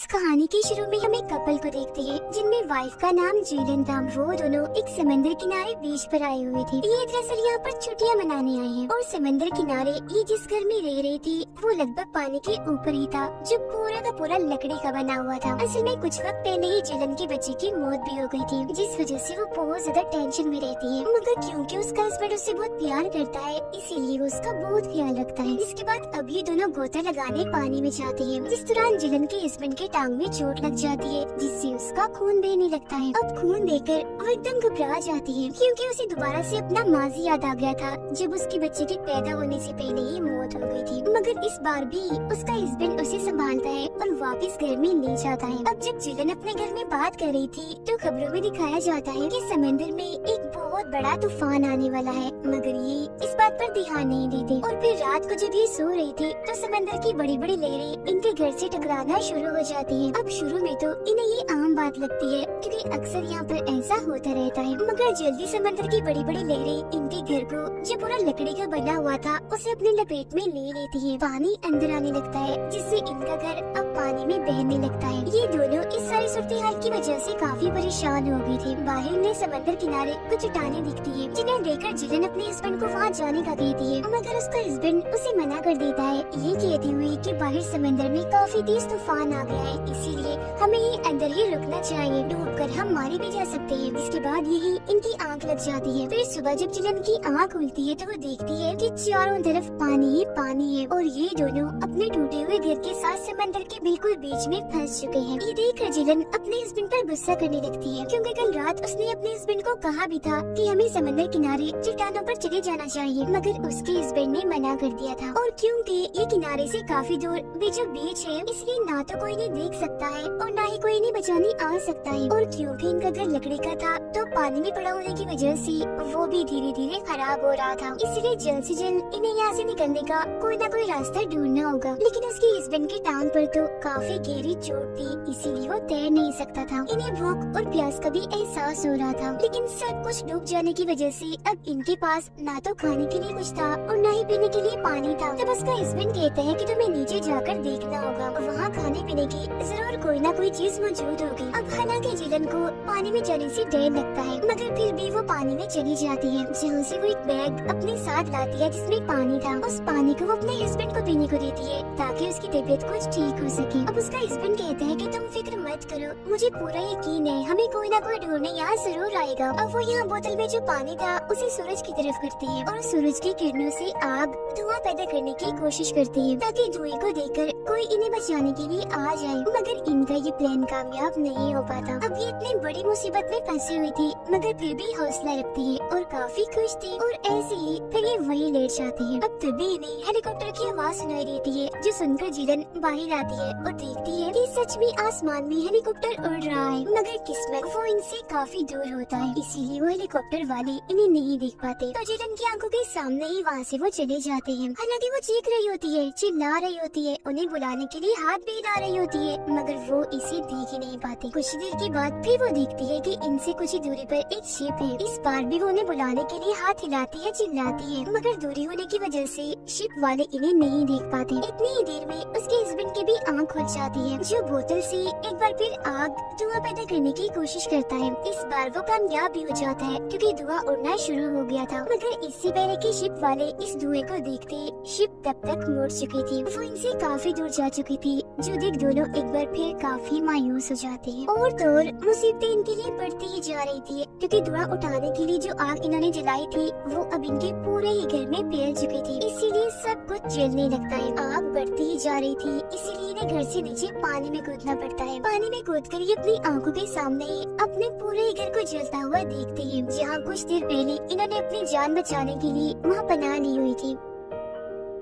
कहानी के शुरू में हम एक कपल को देखते हैं जिनमें वाइफ का नाम जिलन था। वो दोनों एक समंदर किनारे बीच पर आए हुए थे। ये दरअसल यहाँ पर छुट्टियाँ मनाने आए हैं और समंदर किनारे ये जिस घर में रह रही थी वो लगभग पानी के ऊपर ही था, जो पूरा का पूरा लकड़ी का बना हुआ था। असल में कुछ वक्त पहले ही जिलन के बच्चे की मौत भी हो गई थी, जिस वजह से वो बहुत ज्यादा टेंशन में रहती है। मगर क्योंकि उसका हस्बैंड उससे बहुत प्यार करता है, इसीलिए वो उसका बहुत ख्याल रखता है। इसके बाद अब ये दोनों गोता लगाने पानी में जाते हैं। जिस दौरान जिलन के हस्बैंड के टांग में चोट लग जाती है, जिससे उसका खून बहने लगता है। अब खून देकर वो एकदम घबरा जाती है, क्योंकि उसे दोबारा से अपना माजी याद आ गया था, जब उसके बच्चे के पैदा होने से पहले ही मौत हो गई थी। मगर इस बार भी उसका हस्बैंड उसे संभालता है और वापस घर में ले जाता है। अब जब जिलन अपने घर में बात कर रही थी तो खबरों में दिखाया जाता है कि समंदर में एक बहुत बड़ा तूफान आने वाला है, मगर ये इस बात पर ध्यान नहीं देते। और फिर रात को जब ये सो रही थी तो समंदर की बड़ी बड़ी लहरें इनके घर से टकराना शुरू हो जाती है। अब शुरू में तो इन्हें ये आम बात लगती है, क्योंकि अक्सर यहाँ पर ऐसा होता रहता है। मगर जल्दी समंदर की बड़ी बड़ी लहरें इनके घर को, जो पूरा लकड़ी का बना हुआ था, उसे अपने लपेट में ले लेती है। पानी अंदर आने लगता है, जिससे इनका घर अब पानी में बहने लगता है। ये दोनों इस सारी सूरत हाल की वजह से काफी परेशान हो गए थे। बाहर में समंदर किनारे कुछ चट्टानें दिखती है, जिन्हें देखकर जिलन अपने हस्बैंड को वहाँ जाने का कहती है, मगर उसका हस्बैंड उसे मना कर देता है, ये कहते हुए कि बाहर समंदर में काफी तेज तूफान आ गया है, इसीलिए हमें ये अंदर ही रुकना चाहिए, डूबकर हम मारे भी जा सकते हैं। इसके बाद यही इनकी आंख लग जाती है। फिर सुबह जब जिलन की आंख खुलती है तो वो देखती है कि चारों तरफ पानी ही पानी है और ये दोनों अपने टूटे हुए घर के साथ समंदर के बिल्कुल बीच में फंस चुके हैं। ये देखकर जिलन अपने हस्बैंड पर गुस्सा करने लगती है, क्योंकि कल रात उसने अपने हस्बैंड को कहा भी था कि हमें समंदर किनारे चट्टानों पर चले जाना चाहिए, मगर उसके हस्बैंड ने मना कर दिया था। और क्योंकि ये किनारे से काफी दूर बीचों बीच है, इसलिए ना तो कोई नहीं देख सकता है और ना ही कोई इन्हें बचाने आ सकता है। और क्योंकि इनका घर लकड़ी का था तो पानी में पड़ा होने की वजह से वो भी धीरे धीरे खराब हो रहा था, इसलिए जल्द से जल्द इन्हें यहाँ से निकलने का कोई ना कोई रास्ता ढूंढना होगा। लेकिन उसके हस्बैंड के टांग पर तो काफी गहरी चोट थी, इसीलिए वो तैर नहीं सकता था। इन्हें भूख और प्यास का भी एहसास हो रहा था, लेकिन सब कुछ डूब जाने की वजह से अब इनके पास ना तो खाने के लिए कुछ था और ना ही पीने के लिए पानी था। तब उसका हस्बैंड कहता है कि तुम्हें नीचे जाकर देखना होगा, वहाँ खाने पीने की जरूर कोई ना कोई चीज मौजूद होगी। अब हालांकि जिलन को पानी में जाने से डर लगता है, मगर फिर भी वो पानी में चली जाती है, जहाँ से वो एक बैग अपने साथ लाती है जिसमें पानी था। उस पानी को वो अपने हस्बैंड को पीने को देती है ताकि उसकी तबीयत कुछ ठीक हो सके। अब उसका हस्बैंड कहता है कि तुम फिक्र मत करो, मुझे पूरा यकीन है हमें कोई ना कोई ढूंढने यहाँ जरूर आएगा। अब वो यहाँ बोतल में जो पानी था उसे सूरज की तरफ करती है और सूरज की किरणों से आग धुआं पैदा करने की कोशिश करती है, ताकि धुएं को देखकर कोई इन्हें बचाने के लिए आ जाए। मगर इनका ये प्लान कामयाब नहीं हो पाता। अब ये इतनी बड़ी मुसीबत में फंसी हुई थी, मगर फिर भी हौसला रखती है और काफी खुश थी। और ऐसे ही फिर ये वहीं लेट जाती है। अब तभी इन्हें हेलीकॉप्टर की आवाज सुनाई देती है, जो सुनकर जिलन बाहर आती है और देखती है कि सच में आसमान में हेलीकॉप्टर उड़ रहा है। मगर किस्मत वो इनसे काफी दूर होता है, इसीलिए वो हेलीकॉप्टर वाले इन्हें नहीं देख पाते। तो जिलन की आंखों के सामने ही वहाँ से वो चले जाते हैं। हालांकि वो चीख रही होती है, चिल्ला रही होती है, उन्हें बुलाने के लिए हाथ भी हिला रही होती है, मगर वो इसे देख ही नहीं पाती। कुछ देर के बाद फिर वो देखती है कि इनसे कुछ ही दूरी पर एक शिप है। इस बार भी वो उन्हें बुलाने के लिए हाथ हिलाती है, चिल्लाती है, मगर दूरी होने की वजह से शिप वाले इन्हें नहीं देख पाते। इतनी ही देर में उसके हस्बैंड की भी आंख खुल जाती है, जो बोतल से एक बार फिर आग धुआं पैदा करने की कोशिश करता है। इस बार वो कामयाब भी हो जाता है, क्योंकि धुआं उड़ना शुरू हो गया था। मगर इससे पहले कि शिप वाले इस धुएं को देखते, शिप तब तक मुड़ चुकी थी। वो इनसे काफी दूर जा चुकी थी, जो देख दोनों एक बार फिर काफी मायूस हो जाते हैं। और तो और मुसीबतें इनके लिए बढ़ती ही जा रही थी, क्योंकि धुआं उठाने के लिए जो आग इन्होंने जलाई थी वो अब इनके पूरे ही घर में फैल चुकी थी, इसीलिए सब कुछ जलने लगता है। आग बढ़ती ही जा रही थी, इसीलिए इन्हें घर से नीचे पानी में कूदना पड़ता है। पानी में कूदकर ये अपनी आंखों के सामने ही अपने पूरे घर को जलता हुआ देखते हैं, जहाँ कुछ देर पहले इन्होंने अपनी जान बचाने के लिए वहाँ पनाह ली हुई थी।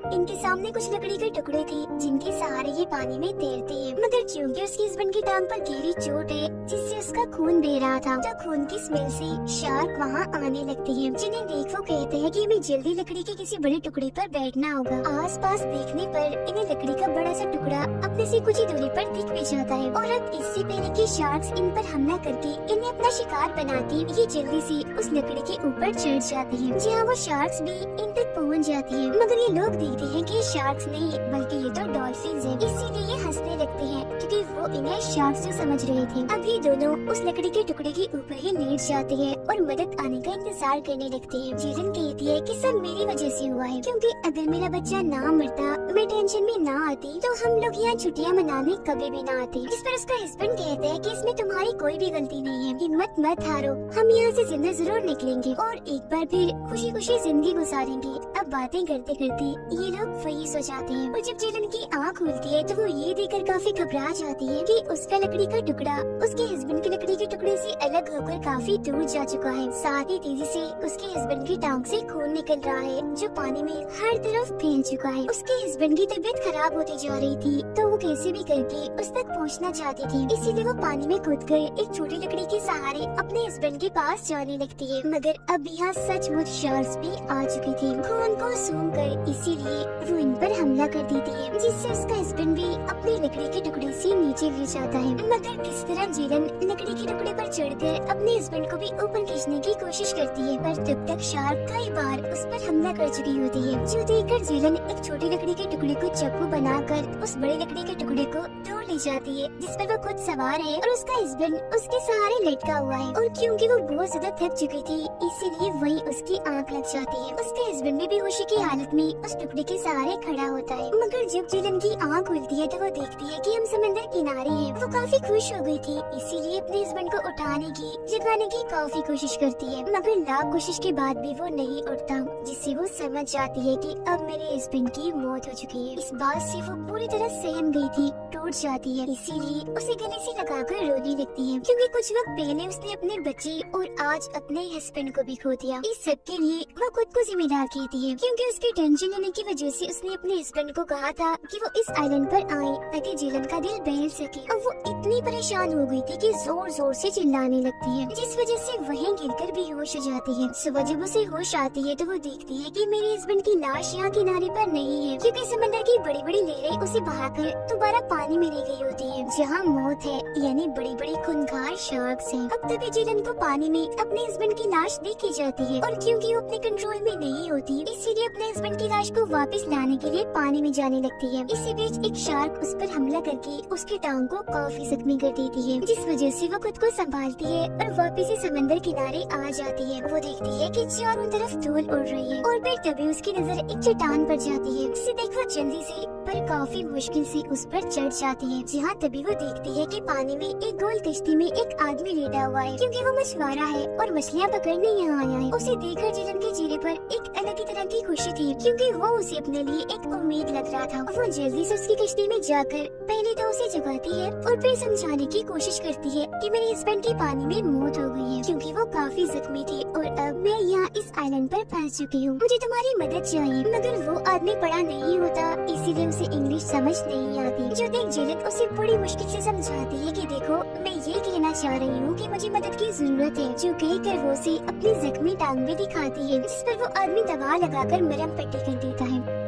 इनके सामने कुछ लकड़ी के टुकड़े थे, जिनके सहारे ये पानी में तैरते हैं। मगर क्योंकि उसके हस्बैंड की टांग पर गहरी चोट है, जिससे उसका खून बह रहा था, तो खून की स्मेल से शार्क वहाँ आने लगती है, जिन्हें देख वो कहते हैं कि हमें जल्दी लकड़ी के किसी बड़े टुकड़े पर बैठना होगा। आसपास देखने पर इन्हें लकड़ी का बड़ा सा टुकड़ा अपने से कुछ ही दूरी पर दिख भी जाता है। और अब इससे पहले कि शार्क्स इन पर हमला करके इन्हें अपना शिकार बनाती, ये जल्दी से उस लकड़ी के ऊपर चढ़ जाती है, जहाँ वो शार्क्स भी इन तक पहुँच जाती है। मगर ये लोग देखते हैं कि शार्क्स नहीं बल्कि ये तो डॉल्फिन्स हैं। इसीलिए ये हंसने लगते हैं क्योंकि वो इन्हें शार्क्स जो समझ रहे थे। अब ये दोनों उस लकड़ी के टुकड़े के ऊपर ही लेट जाते हैं और मदद आने का इंतजार करने लगते हैं। जेलन कहती है कि सब मेरी वजह से हुआ है, क्योंकि अगर मेरा बच्चा ना मरता, मैं टेंशन में ना आती, तो हम लोग यहाँ छुट्टियाँ मनाने कभी भी ना आते। जिस पर उसका हस्बैंड कहता है कि इसमें तुम्हारी कोई भी गलती नहीं है, हिम्मत मत हारो, हम यहाँ से जिंदा जरूर निकलेंगे और एक बार फिर खुशी खुशी जिंदगी गुजारेंगे। अब बातें करते करते ये लोग वही सो जाते हैं और जब जेलन की आँख खुलती है तो वो ये देखकर काफी घबरा जाती है कि उसका लकड़ी का टुकड़ा उसके हस्बैंड के लकड़ी के टुकड़े से अलग होकर काफी दूर जा चुका है। साथ ही तेजी से उसके हस्बैंड की टांग से खून निकल रहा है जो पानी में हर तरफ फैल चुका है। उसके हस्बैंड की तबीयत खराब होती जा रही थी तो वो कैसे भी करके उस तक पहुंचना चाहती थी, इसीलिए वो पानी में कूदकर एक छोटी लकड़ी के सहारे अपने हस्बैंड के पास जाने लगती है। मगर अब यहाँ सचमुच शार्क्स भी आ चुकी थी खून को सूंघ कर, इसीलिए वो इन पर हमला कर देती है जिससे उसका हस्बैंड भी अपने लकड़ी के टुकड़े से नीचे गिर जाता है। मगर किस तरह जेलन लकड़ी के टुकड़े पर चढ़कर अपने हस्बैंड को भी ऊपर खींचने की कोशिश करती है, पर तब तक शार्क कई बार उस पर हमला कर चुकी होती है, जो देखकर जेलन एक छोटी लकड़ी के टुकड़े को चाकू बनाकर उस बड़े लकड़ी के टुकड़े को तोड़ ले जाती है जिस पर वो खुद सवार है और उसका हस्बैंड उसके सहारे लटका हुआ है। और क्योंकि वो बहुत ज्यादा थक चुकी थी इसीलिए वही उसकी आंख लग जाती है। उसके हस्बैंड भी बेहोशी की हालत में उस टुकड़े के सहारे खड़ा होता है। मगर जब जेलन की आंख खुलती है तो वो देखती है कि हम समंदर किनारे हैं। वो काफी खुश हो गई थी, इसीलिए अपने हस्बैंड को उठाने की जगाने की काफी कोशिश करती है, मगर लाख कोशिश के बाद भी वो नहीं उठता, जिससे वो समझ जाती है कि अब मेरे हस्बैंड की मौत हो चुकी है। इस बात से वो पूरी तरह सहम गई थी, टूट जाती है, इसीलिए उसे गले से लगाकर रोने लगती है, क्योंकि कुछ वक्त पहले उसने अपने बच्चे और आज अपने हस्बैंड को भी खो दिया। इस सब के लिए वो खुद को जिम्मेदार कहती है, क्योंकि उसकी टेंशन लेने की वजह से उसने अपने हस्बैंड को कहा था कि वो इस आइलैंड पर आए ताकि जेलन का दिल बहल सके। और वो इतनी परेशान हो गई थी कि जोर जोर से चिल्लाने लगती है, जिस वजह से वहीं गिरकर बेहोश हो जाती है। सुबह जब उसे होश आती है तो वो देखती है कि मेरे हस्बैंड की लाश यहाँ किनारे पर नहीं है, क्योंकि समंदर की बड़ी बड़ी लहरें उसे बहाकर दोबारा पानी में ले गई होती है, जहाँ मौत है, यानी बड़ी बड़ी खूंखार शार्क्स हैं। अब तभी जेलन को पानी में अपने हस्बैंड की लाश देखी जाती है और क्योंकि वो अपने कंट्रोल में नहीं होती इसीलिए अपने हस्बैंड की लाश को वापस लाने के लिए पानी में जाने लगती है। इसी बीच एक शार्क उस पर हमला करके उसकी टांग को काफी जख्मी कर देती है, जिस वजह से वो खुद को संभालती है और वापस से समंदर किनारे आ जाती है। वो देखती है कि चारों तरफ धूल उड़ रही है और फिर तभी उसकी नजर एक चट्टान पर जाती है, जिसे देख वो जल्दी से पर काफी मुश्किल से उस पर चढ़ जाती है, जहाँ तभी वो देखती है कि पानी में एक गोल कश्ती में एक आदमी लेटा हुआ है, क्योंकि वो मछुआरा है और मछलियाँ पकड़ने यहाँ आया है। उसे देखकर जेलन के चेहरे पर एक अलग ही तरह की खुशी थी, क्योंकि वो उसे अपने लिए एक उम्मीद लग रहा था। वो जल्दी से उसकी कश्ती में जाकर पहले तो उसे जगाती है और फिर समझाने की कोशिश करती है कि मेरे हस्बैंड की पानी में मौत हो गई है, क्योंकि वो काफी जख्मी थी और अब मैं यहाँ इस आइलैंड पर फंस चुकी हूँ, मुझे तुम्हारी मदद चाहिए। मगर वो आदमी पढ़ा नहीं होता, इसीलिए उसे इंग्लिश समझ नहीं आती, जो देख जेलन उसे बड़ी मुश्किल से समझाती है कि देखो मैं ये कहना चाह रही हूँ कि मुझे मदद की जरूरत है, जो कहकर वो उसे अपनी जख्मी टांग भी दिखाती है, जिस पर वो आदमी दवा लगाकर मरहम पट्टी कर देता है।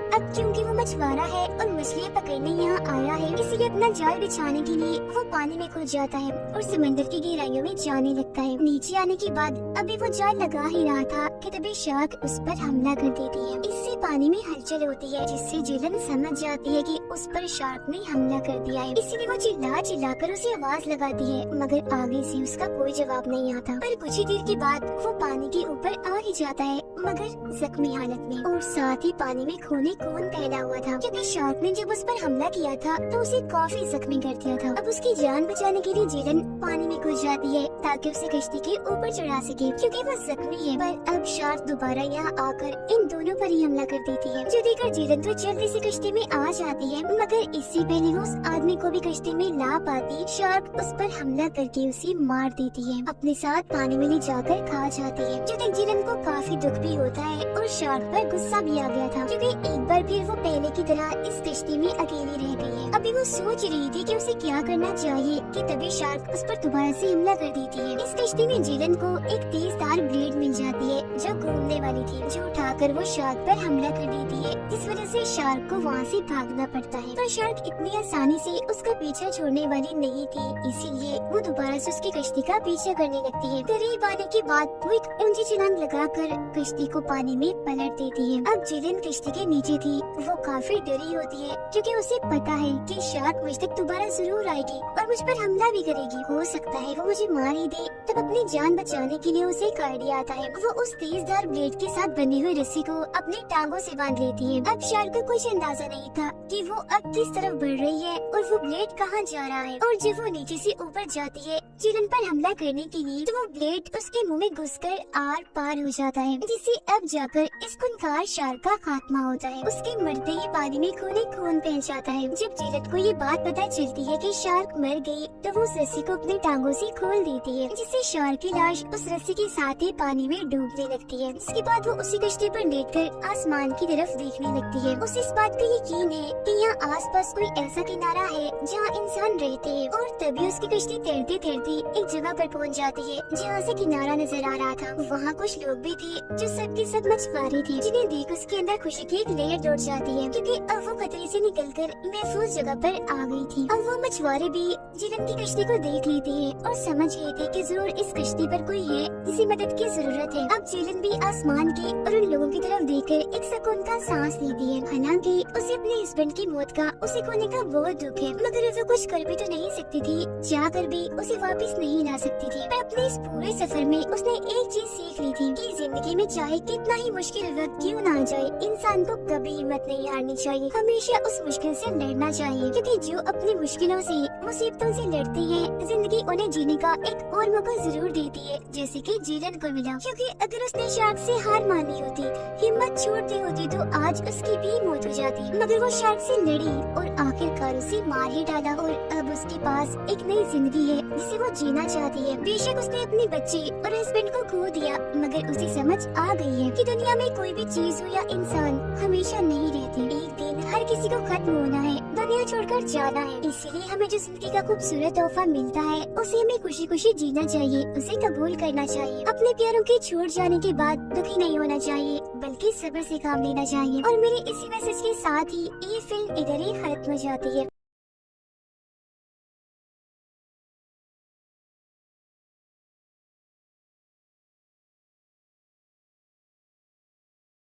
अब क्योंकि वो मछुआरा है और मछलियाँ पकड़ने यहाँ आया है, इसलिए अपना जाल बिछाने के लिए वो पानी में कूद जाता है और समंदर की गहराइयों में जाने लगता है। नीचे आने के बाद अभी वो जाल लगा ही रहा था कि तभी शार्क उस पर हमला कर देती है। इससे पानी में हलचल होती है, जिससे जेलन समझ जाती है कि उस पर शार्क ने हमला कर दिया है, इसलिए वो चिल्ला चिल्ला कर उसे आवाज लगाती है, मगर आगे से उसका कोई जवाब नहीं आता। पर कुछ ही देर के बाद वो पानी के ऊपर आ ही जाता है, मगर जख्मी हालत में, और साथ ही पानी में खून फैला हुआ था, क्योंकि शार्क ने जब उस पर हमला किया था तो उसे काफी जख्मी कर दिया था। अब उसकी जान बचाने के लिए जेलन पानी में कूद जाती है ताकि उसे कश्ती के ऊपर चढ़ा सके, क्योंकि वो जख्मी है। पर अब शार्क दोबारा यहाँ आकर इन दोनों पर ही हमला कर देती है, जो देखकर जेलन तो जल्दी से कश्ती में आ जाती है, मगर इससे पहले वो उस आदमी को भी कश्ती में ला पाती, शार्क उस पर हमला करके उसे मार देती है, अपने साथ पानी में ले जाकर खा जाती है, जो देख जेलन को काफी दुख भी होता है और शार्क पर गुस्सा भी आ गया था, क्योंकि एक बार बार फिर वो पहले की तरह इस कश्ती में अकेली रह गई है। अभी वो सोच रही थी कि उसे क्या करना चाहिए कि तभी शार्क उस पर दोबारा से हमला कर देती है। इस कश्ती में जिलन को एक तेज धार ब्लेड मिल जाती है जो घूमने वाली थी, जो उठाकर वो शार्क पर हमला कर देती है, जिस वजह से शार्क को वहाँ से भागना पड़ता है। पर शार्क इतनी आसानी से उसका पीछा छोड़ने वाली नहीं थी, इसीलिए वो दोबारा से उसकी कश्ती का पीछा करने लगती है। करीब आने के बाद वो एक ऊंची छलांग लगाकर कश्ती को पानी में पलट देती है। अब जिलन कश्ती के नीचे थी, वो काफी डरी होती है क्योंकि उसे पता है कि शार्क मुझ तक दोबारा जरूर आएगी और मुझ पर हमला भी करेगी। हो सकता है वो मुझे मार ही दे। तब अपनी जान बचाने के लिए उसे एक आइडिया आता है। वो उस तेजधार ब्लेड के साथ बनी हुई रस्सी को अपनी टांगों से बांध लेती है। अब शार्क को कुछ अंदाजा नहीं था कि वो अब किस तरफ बढ़ रही है और वो ब्लेड कहाँ जा रहा है। और जब वो नीचे से ऊपर जाती है जिलन पर हमला करने के लिए, तो वो ब्लेड उसके मुंह में घुसकर आर पार हो जाता है, जिससे अब जाकर इस खूंखार शार्क का खात्मा होता है। उसके मरते ही पानी में खून फैल जाता है। जब जिलन को ये बात पता चलती है कि शार्क मर गई, तो वो उस रस्सी को अपनी टांगों से खोल देती है, जिससे शार्क की लाश उस रस्सी के साथ ही पानी में डूबने लगती है। इसके बाद वो उसी कश्ती पर लेटकर आसमान की तरफ देखने लगती है। उसे इस बात का यकीन है कि यहाँ आसपास कोई ऐसा किनारा है जहाँ इंसान रहते हैं। और तभी उसकी कश्ती तैरते तैरते एक जगह पर पहुँच जाती है जहाँ से किनारा नजर आ रहा था। वहाँ कुछ लोग भी थे जो सबके सब मछुआरे थे, जिन्हें देख उसके अंदर खुशी की एक लहर दौड़ जाती है क्योंकि अब वो खतरे से निकलकर महफूज जगह पर आ गई थी। अब वो मछुआरे भी जिलन की कश्ती को देख लेते हैं और समझ गए थे कि जरूर इस कश्ती पर कोई है जिसे मदद की जरूरत है। अब जिलन भी आसमान की और उन लोगों की तरफ देखकर एक सुकून का सांस लेती है। हालांकि उसे अपने हस्बैंड की मौत का उसे खोने का बहुत दुख है, मगर वो कुछ कर भी तो नहीं सकती थी, चाहकर भी उसे वापस नहीं ला सकती थी। पर अपने इस पूरे सफर में उसने एक चीज सीख ली थी कि जिंदगी में चाहे कितना ही मुश्किल वक्त क्यों ना आ जाए, इंसान को कभी हिम्मत नहीं हारनी चाहिए, हमेशा उस मुश्किल से लड़ना चाहिए, क्योंकि जो अपनी मुश्किलों से मुसीबतों से लड़ते हैं जिंदगी उन्हें जीने का एक और मौका जरूर देती है, जैसे कि जिलन को मिला। क्योंकि अगर उसने शार्क से हार मानी होती, हिम्मत छोड़ दी होती, तो आज उसकी भी मौत हो जाती। मगर वो शार्क से लड़ी और आखिरकार उसे मार ही डाला और अब उसके पास एक नई जिंदगी है जिसे वो जीना चाहती है। बेशक उसने अपने बच्चे और हस्बैंड को खो दिया, मगर उसे समझ आ गई है कि दुनिया में कोई भी चीज हो या इंसान हमेशा नहीं रहती। एक दिन हर किसी को खत्म होना है, दुनिया छोड़कर जाना है। इसलिए हमें जो जिंदगी का खूबसूरत तोहफा मिलता है उसे हमें खुशी खुशी जीना चाहिए, उसे कबूल करना चाहिए। अपने प्यारों के छोड़ जाने के बाद दुखी नहीं होना चाहिए, बल्कि सब्र से काम लेना चाहिए। और मेरे इसी मैसेज के साथ ही ये फिल्म इधर ही खत्म हो जाती है।